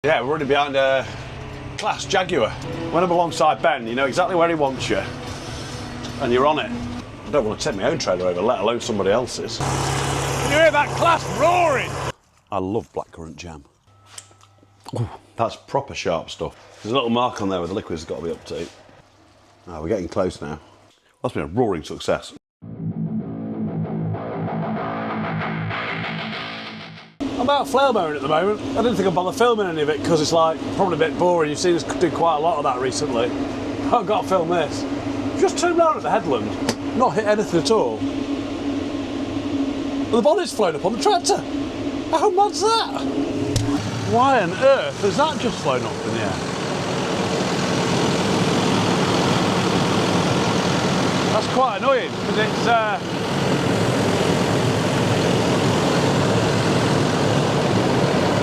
Yeah, we're already behind a Class Jaguar. When I'm alongside Ben, you know exactly where he wants you, and you're on it. I don't want to take my own trailer over, let alone somebody else's. Can you hear that Class roaring? I love blackcurrant jam. Ooh, that's proper sharp stuff. There's a little mark on there where the liquid's got to be up to. Oh, we're getting close now. That's been a roaring success. I'm out flail mowing at the moment. I didn't think I'd bother filming any of it because it's like probably a bit boring. You've seen us do quite a lot of that recently. I've got to film this. Just turned round at the headland, not hit anything at all. And the bonnet's flown up on the tractor. How mad's that? Why on earth has that just flown up in the air? That's quite annoying because it's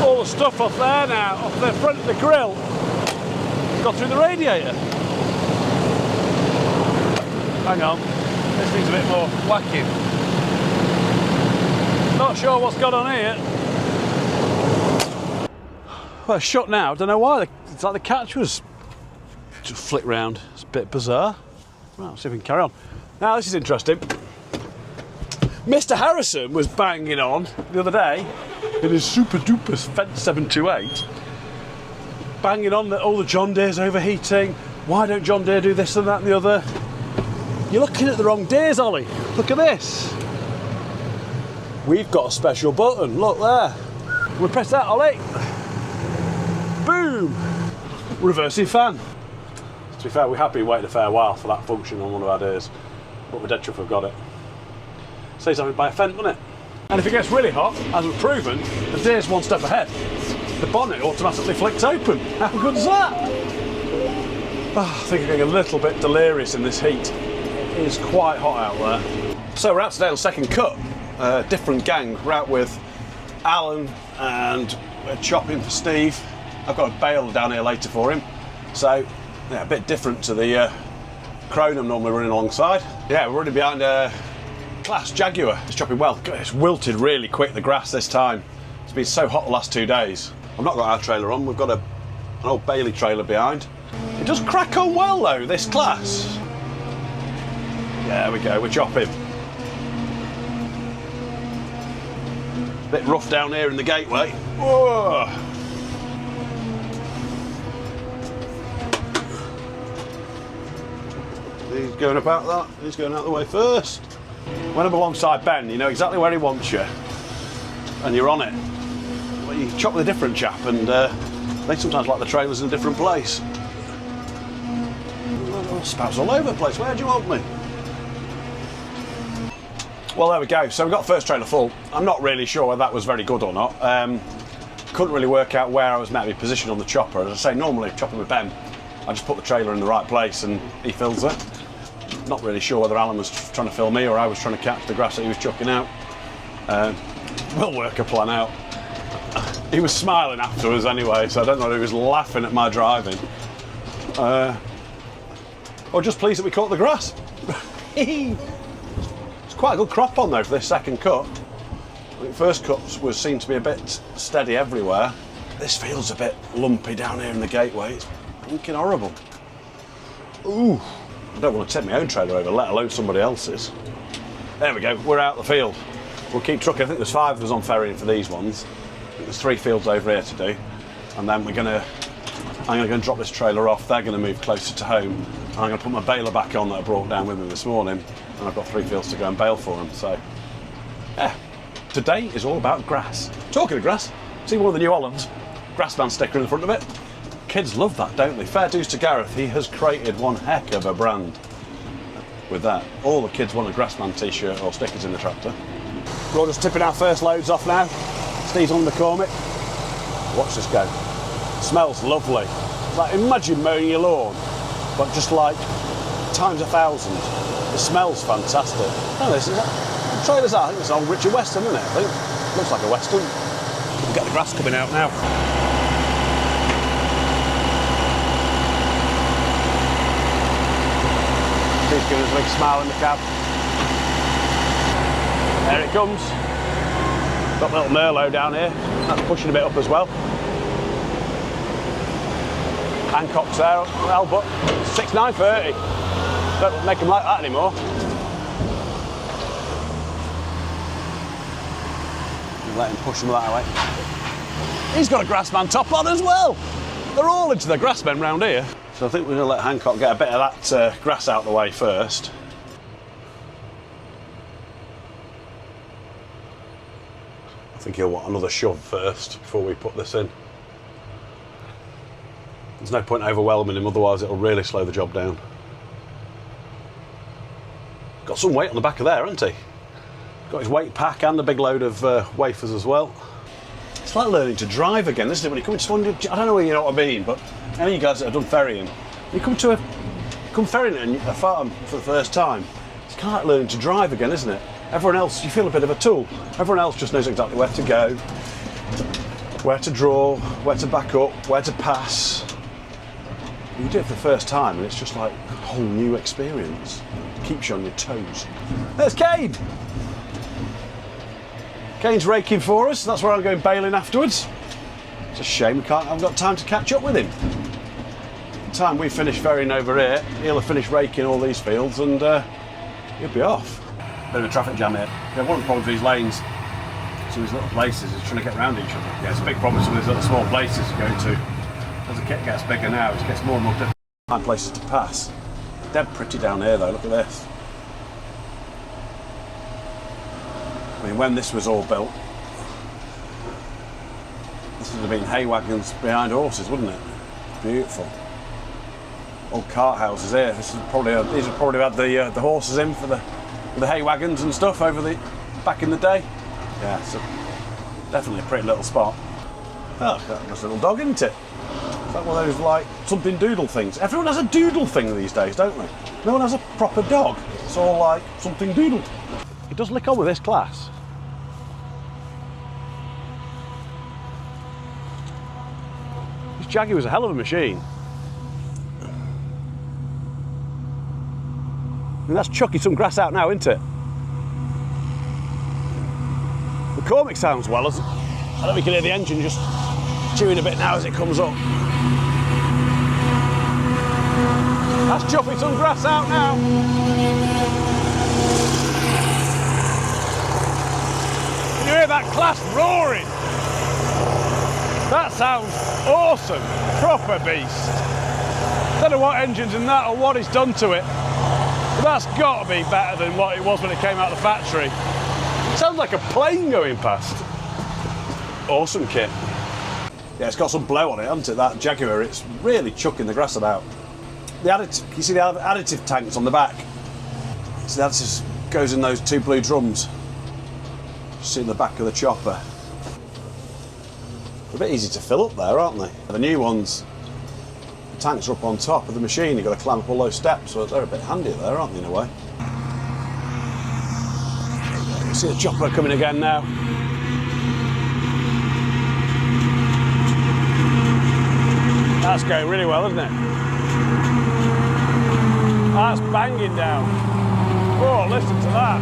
all the stuff off there now, off the front of the grill, got through the radiator. Hang on, this thing's a bit more whacking. Not sure what's gone on here. Well, it's shut now, don't know why. It's like the catch was just flicked round. It's a bit bizarre. Well, let's see if we can carry on. Now, this is interesting. Mr. Harrison was banging on the other day in his super duper Fendt 728, banging on that all the John Deere's overheating. Why don't John Deere do this and that and the other? You're looking at the wrong Deeres, Ollie. Look at this. We've got a special button. Look there. We press that, Ollie. Boom. Reversing fan. To be fair, we have been waiting a fair while for that function on one of our Deeres, but we're dead sure we've got it. Saves having to buy a Fendt, doesn't it? And if it gets really hot, as we've proven, the Deere's one step ahead. The bonnet automatically flicks open. How good is that? Oh, I think I'm getting a little bit delirious in this heat. It is quite hot out there. So we're out today on second cut. Different gang. We're out with Alan and we're chopping for Steve. I've got a bale down here later for him. So, yeah, a bit different to the crone I'm normally running alongside. Yeah, we're already behind a Class Jaguar. It's chopping well. It's wilted really quick, the grass this time. It's been so hot the last 2 days. I've not got our trailer on, we've got an old Bailey trailer behind. It does crack on well though, this Class. There we go, we're chopping. A bit rough down here in the gateway. Whoa. He's going about that, he's going out the way first. When I'm alongside Ben, you know exactly where he wants you, and you're on it. Well, you chop with a different chap, and they sometimes like the trailers in a different place. Spouts all over the place, where do you want me? Well, there we go, so we've got the first trailer full. I'm not really sure whether that was very good or not. Couldn't really work out where I was meant to be positioned on the chopper. As I say, normally chopping with Ben, I just put the trailer in the right place and he fills it. Not really sure whether Alan was trying to film me or I was trying to catch the grass that he was chucking out. We'll work a plan out. He was smiling afterwards anyway, so I don't know if he was laughing at my driving. Or just pleased that we caught the grass. It's quite a good crop on though for this second cut. I think first cuts seemed to be a bit steady everywhere. This field's a bit lumpy down here in the gateway. It's fucking horrible. Ooh. I don't want to take my own trailer over, let alone somebody else's. There we go, we're out the field. We'll keep trucking. I think there's 5 of us on ferrying for these ones. I think there's 3 fields over here to do. And then I'm going to drop this trailer off. They're going to move closer to home. And I'm going to put my baler back on that I brought down with me this morning. And I've got 3 fields to go and bale for them. So, yeah, today is all about grass. Talking of grass, see one of the new Hollands? Grassman sticker in the front of it. Kids love that, don't they? Fair dues to Gareth, he has created one heck of a brand with that. All the kids want a Grassman t-shirt or stickers in the tractor. We're all just tipping our first loads off now. Steve's on the McCormick. Watch this go. It smells lovely. Like, imagine mowing your lawn, but just like times 1,000. It smells fantastic. Oh, this is what trailers are. I think it's an old Richard Western, isn't it? I think. Looks like a Western. We'll get the grass coming out now. He's giving us a big smile in the cab. There it comes. Got a little Merlot down here. That's pushing a bit up as well. Hancock's there, well, but 6,930. Don't make them like that anymore. Let him push them that way. He's got a grassman top on as well. They're all into the grassmen round here. So I think we're going to let Hancock get a bit of that grass out the way first. I think he'll want another shove first before we put this in. There's no point overwhelming him, otherwise it'll really slow the job down. Got some weight on the back of there, hasn't he? Got his weight pack and the big load of wafers as well. It's like learning to drive again, isn't it? When you come to one, I don't know whether you know what I mean, but any of you guys that have done ferrying, you come ferrying a farm for the first time, it's kind of like learning to drive again, isn't it? Everyone else, you feel a bit of a tool. Everyone else just knows exactly where to go, where to draw, where to back up, where to pass. You do it for the first time and it's just like a whole new experience. It keeps you on your toes. There's Kane! Kane's raking for us, that's where I'm going baling afterwards. It's a shame I've got time to catch up with him. By the time we finish ferrying over here, he'll have finished raking all these fields and he'll be off. Bit of a traffic jam here. Yeah, one of the problems with these lanes, some of these little places, is trying to get around each other. Yeah, it's a big problem with some of these little small places you go to. As the kit gets bigger now, it gets more and more difficult to find places to pass. Dead pretty down here though, look at this. I mean, when this was all built, this would have been hay wagons behind horses, wouldn't it? Beautiful. Old cart houses here. These would probably have the horses in for the hay wagons and stuff back in the day. Yeah, so definitely a pretty little spot. Oh, that's a little dog, isn't it? It's like one of those like something doodle things. Everyone has a doodle thing these days, don't they? No one has a proper dog. It's all like something doodle. It does lick on with this class. This Jaguar was a hell of a machine. I mean, that's chucking some grass out now, isn't it? McCormick sounds well. I don't know if you can hear the engine just chewing a bit now as it comes up. That's chucking some grass out now. Can you hear that class roaring? That sounds awesome. Proper beast. Don't know what engine's in that or what it's done to it. But that's got to be better than what it was when it came out of the factory. It sounds like a plane going past. Awesome kit. Yeah, it's got some blow on it, hasn't it? That Jaguar, it's really chucking the grass about. The additive, you see the additive tanks on the back? So that just goes in those two blue drums. See in the back of the chopper. They're a bit easy to fill up there, aren't they? The new ones, the tanks are up on top of the machine. You've got to climb up all those steps, so they're a bit handier there, aren't they, in a way? You see the chopper coming again now. That's going really well, isn't it? That's banging down. Oh, listen to that.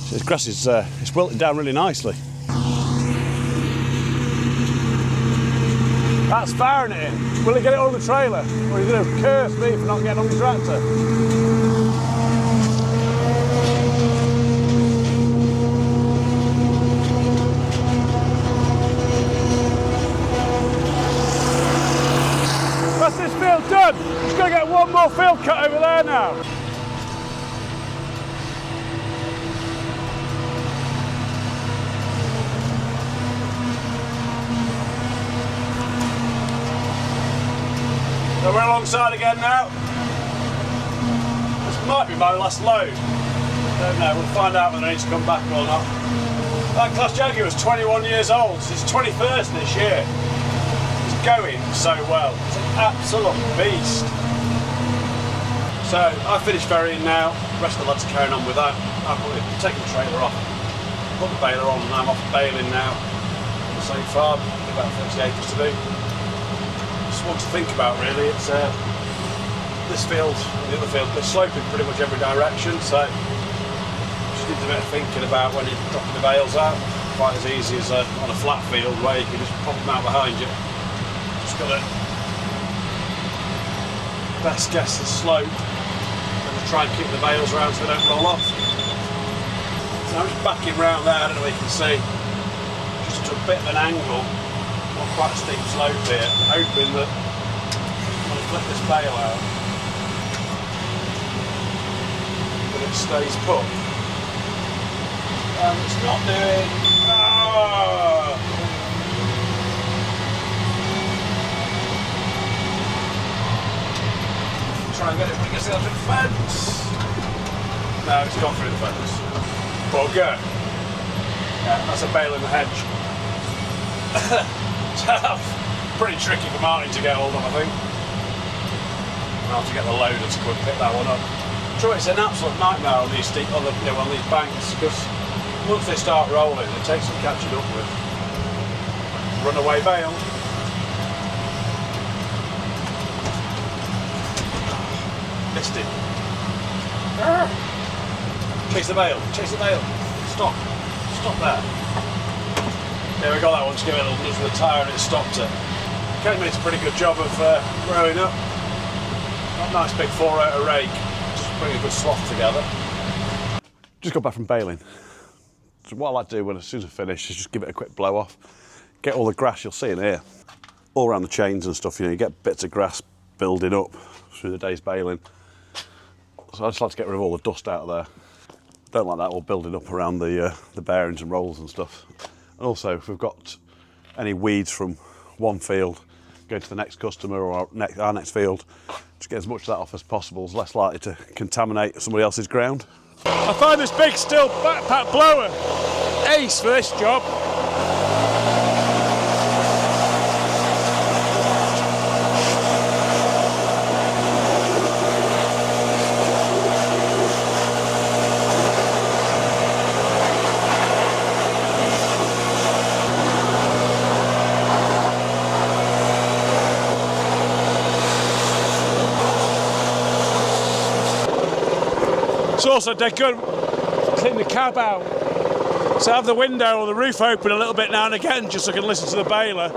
So this grass is it's wilting down really nicely. That's firing it in. Will he get it on the trailer? Or are you going to curse me for not getting on the tractor? That's this field done. Just got to get one more field cut over there now. So we're alongside again now. This might be my last load. Don't know, we'll find out whether I need to come back or not. That Class Jaguar was 21 years old, so it's 21st this year. It's going so well. It's an absolute beast. So I finished ferrying now. The rest of the lads are carrying on with that. I've taken the trailer off, put the baler on, and I'm off baling now. the same farm, about 30 acres to do. Just one to think about really. It's this field and the other field, they're sloping pretty much every direction, so just needs a bit of thinking about when you're dropping the bales out. Quite as easy as on a flat field where you can just pop them out behind you. Just got to best guess the slope and just try and keep the bales around so they don't roll off. So I'm just backing round there, I don't know if you can see, just to a bit of an angle, not quite a steep slope here, hoping that when I flip this bale out, that it stays put. And it's not doing. Oh. Try and get it against the electric fence. No, it's gone through the fence. Bugger. Yeah, that's a bale in the hedge. Pretty tricky for Martin to get hold of, I think. I'll have to get the loader to come and pick that one up. Sure, it's an absolute nightmare on these steep, on these banks, because once they start rolling, it takes some catching up with. Runaway bale. Missed it. Chase the bale, chase the bale. Stop. Stop there. There we go, that one. Just give it a little nudge with the tyre and it stopped it. Ken made a pretty good job of rowing up. Got a nice big 4-outer rake. Just bring a good swath together. Just got back from baling. So what I like to do as soon as I finish is just give it a quick blow off. Get all the grass you'll see in here. All around the chains and stuff, you get bits of grass building up through the day's baling. So I just like to get rid of all the dust out of there. Don't like that all building up around the bearings and rolls and stuff. And also, if we've got any weeds from one field going to the next customer or our next field, just get as much of that off as possible. It's less likely to contaminate somebody else's ground. I find this big steel backpack blower ace for this job. It's also dead good to clean the cab out. So have the window or the roof open a little bit now and again just so I can listen to the baler.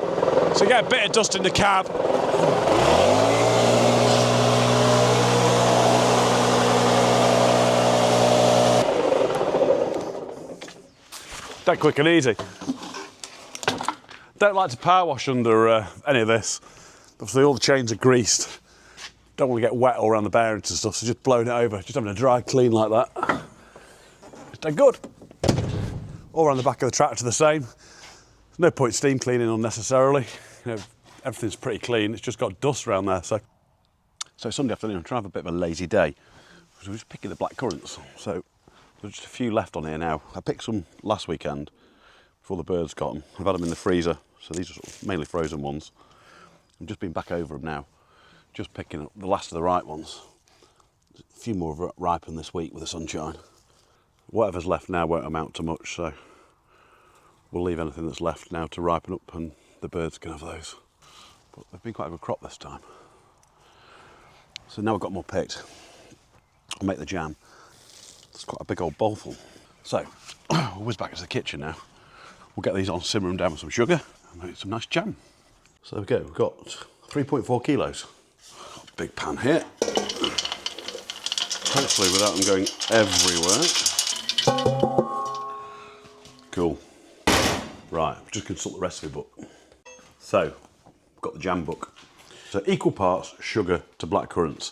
So you get a bit of dust in the cab. Dead quick and easy. Don't like to power wash under any of this. Obviously all the chains are greased. Don't want to get wet all around the bearings and stuff, so just blowing it over, just having a dry clean like that. It's done good. All around the back of the tractor the same. There's no point steam cleaning unnecessarily. Everything's pretty clean, it's just got dust around there. So Sunday afternoon, I'm trying to have a bit of a lazy day. So we're just picking the black currants. So there's just a few left on here now. I picked some last weekend before the birds got them. I've had them in the freezer, so these are sort of mainly frozen ones. I've just been back over them now. Just picking up the last of the ripe ones. A few more have ripened this week with the sunshine. Whatever's left now won't amount to much, so we'll leave anything that's left now to ripen up and the birds can have those. But they've been quite a good crop this time. So now I've got more picked, I'll make the jam. It's quite a big old bowl full. So, we'll whiz back into the kitchen now. We'll get these on, simmer them down with some sugar and make some nice jam. So there we go, we've got 3.4 kilos. Big pan here, hopefully without them going everywhere. Cool. Right, just consult the recipe book. So, I've got the jam book. So equal parts sugar to black currants.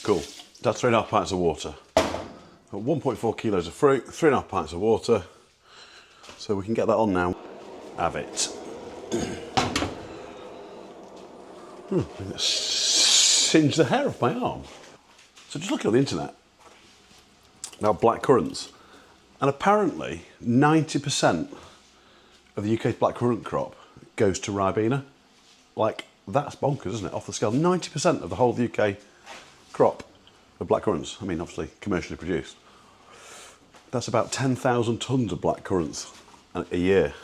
Cool, that's 3.5 pints of water. Got 1.4 kilos of fruit, 3.5 pints of water. So we can get that on now. Have it. Singe the hair off my arm. So just looking on the internet about black currants, and apparently 90% of the UK's blackcurrant crop goes to Ribena. Like, that's bonkers, isn't it? Off the scale, 90% of the whole UK crop of blackcurrants. I mean, obviously commercially produced. That's about 10,000 tonnes of blackcurrants a year.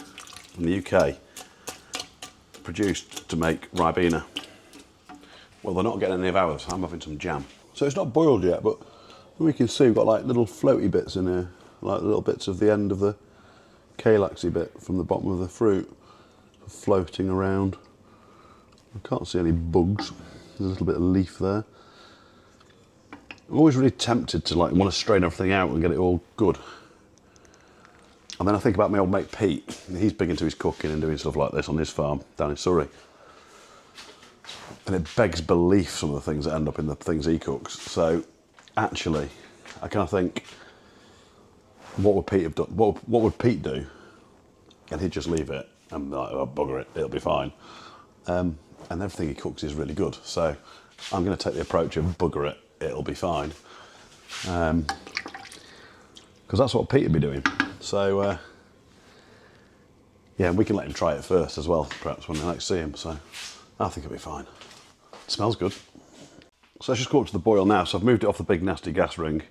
in the UK produced to make Ribena. Well, they're not getting any of ours. I'm having some jam. So it's not boiled yet, but we can see we've got like little floaty bits in here, like little bits of the end of the calyxy bit from the bottom of the fruit floating around. I can't see any bugs. There's a little bit of leaf there. I'm always really tempted to like want to strain everything out and get it all good. And then I think about my old mate Pete. He's big into his cooking and doing stuff like this on his farm down in Surrey. And it begs belief some of the things that end up in the things he cooks. So actually, I kind of think, what would Pete have done? What would Pete do? And he'd just leave it and be like, oh, bugger it, it'll be fine. And everything he cooks is really good. So I'm going to take the approach of bugger it, it'll be fine. Because that's what Pete would be doing. So yeah, we can let him try it first as well, perhaps when we next see him. So I think it'll be fine. It smells good. So let's just go up to the boil now. So I've moved it off the big nasty gas ring,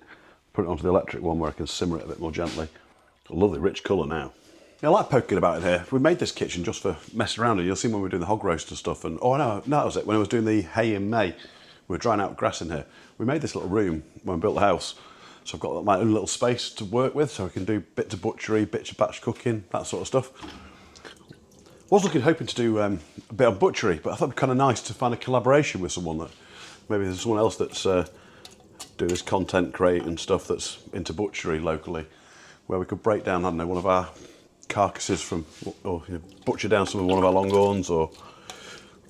put it onto the electric one where I can simmer it a bit more gently. A lovely rich colour now. Yeah, I like poking about in here. We made this kitchen just for messing around. You'll see when we were doing the hog roast and stuff. And oh no, that was it. When I was doing the hay in May, we were drying out grass in here. We made this little room when we built the house. So I've got my own little space to work with, so I can do bits of butchery, bits of batch cooking, that sort of stuff. I was hoping to do a bit of butchery, but I thought it'd be kind of nice to find a collaboration with someone that maybe there's someone else that's doing this content creating stuff that's into butchery locally, where we could break down, I don't know, one of our carcasses from, or you know, butcher down some of one of our longhorns, or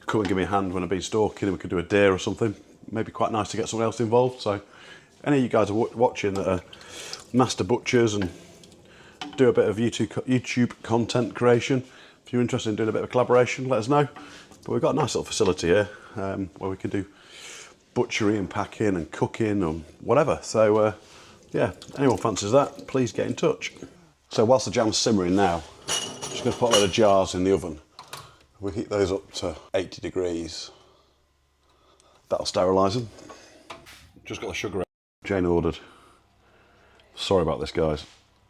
come and give me a hand when I've been stalking, and we could do a deer or something. Maybe quite nice to get someone else involved. So any of you guys are watching that are master butchers and do a bit of YouTube content creation, if you're interested in doing a bit of a collaboration, let us know. But we've got a nice little facility here where we can do butchery and packing and cooking and whatever. So yeah, anyone fancies that, please get in touch. So whilst the jam's simmering now, I'm just going to put a load of jars in the oven. We heat those up to 80 degrees. That'll sterilise them. Just got the sugar out. Jane ordered. Sorry about this, guys.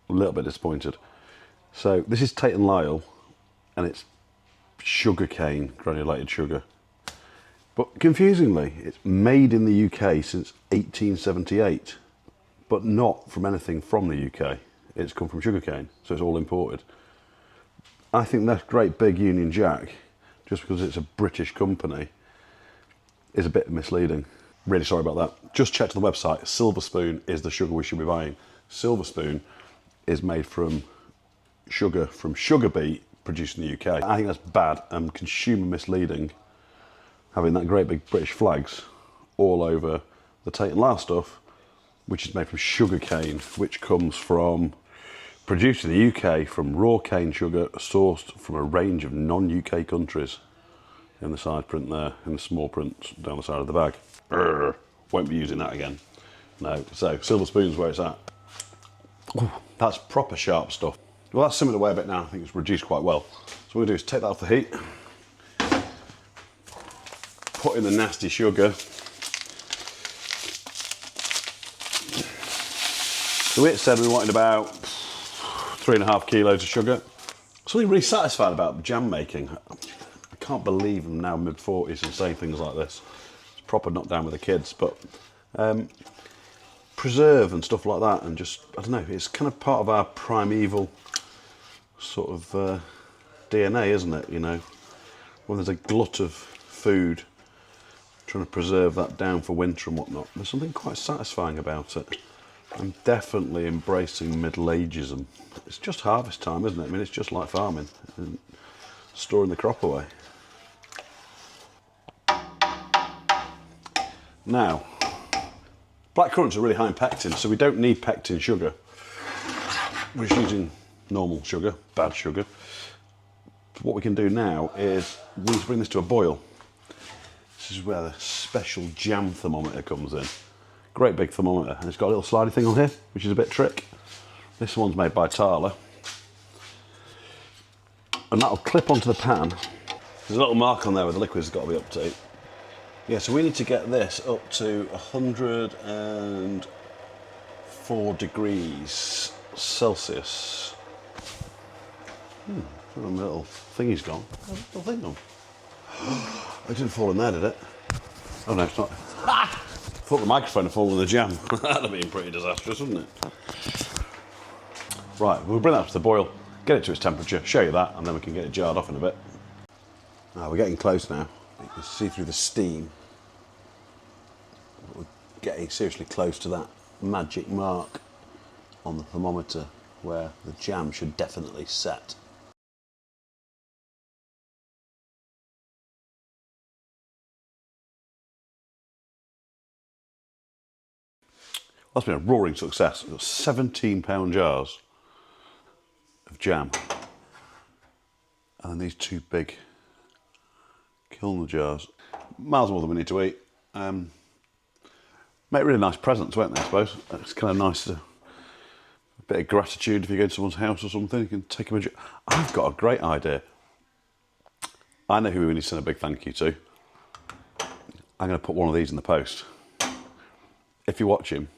A little bit disappointed. So this is Tate & Lyle, and it's sugar cane, granulated sugar. But confusingly, it's made in the UK since 1878, but not from anything from the UK. It's come from sugarcane, so it's all imported. I think that great big Union Jack, just because it's a British company, is a bit misleading. Really sorry about that. Just check to the website. Silver Spoon is the sugar we should be buying. Silver Spoon is made from sugar beet produced in the UK. I think that's bad and consumer misleading, having that great big British flags all over the Tate & Lyle stuff, which is made from sugar cane, which comes from, produced in the UK from raw cane sugar sourced from a range of non-UK countries. In the side print there, in the small print down the side of the bag. Urgh, won't be using that again. No, so Silver Spoon's where it's at. Ooh, that's proper sharp stuff. Well, that's simmered away a bit now. I think it's reduced quite well. So what we're going to do is take that off the heat, put in the nasty sugar. So it said we wanted about 3.5 kilos of sugar. Something really satisfying about jam making. I can't believe I'm now mid-40s and saying things like this. It's proper knocked down with the kids, but preserve and stuff like that, and just, I don't know, it's kind of part of our primeval sort of DNA, isn't it? You know, when there's a glut of food, trying to preserve that down for winter and whatnot, there's something quite satisfying about it. I'm definitely embracing middle ageism. It's just harvest time, isn't it? I mean, it's just like farming and storing the crop away. Now, blackcurrants are really high in pectin, so we don't need pectin sugar. We're just using normal sugar, bad sugar. What we can do now is we need to bring this to a boil. This is where the special jam thermometer comes in. Great big thermometer, and it's got a little slidey thing on here, which is a bit trick. This one's made by Tala. And that'll clip onto the pan. There's a little mark on there where the liquid's got to be up to. Yeah, so we need to get this up to 104 degrees Celsius. The little thingy's gone. Little thing gone. It didn't fall in there, did it? Oh no, it's not. I thought the microphone had fallen in the jam. That'd have been pretty disastrous, wouldn't it? Right, we'll bring that up to the boil, get it to its temperature, show you that, and then we can get it jarred off in a bit. We're getting close now. You can see through the steam. We're getting seriously close to that magic mark on the thermometer where the jam should definitely set. That's been a roaring success. We've got 17-pound jars of jam. And these two big kiln jars. Miles more than we need to eat. Make really nice presents, won't they, I suppose? It's kind of nice to, a bit of gratitude if you go to someone's house or something. You can take them a jar. I've got a great idea. I know who we need to send a big thank you to. I'm going to put one of these in the post. If you watch him,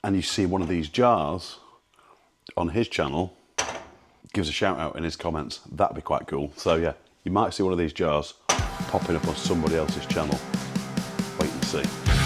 and you see one of these jars on his channel, gives a shout out in his comments, that'd be quite cool. So yeah, you might see one of these jars popping up on somebody else's channel. Wait and see.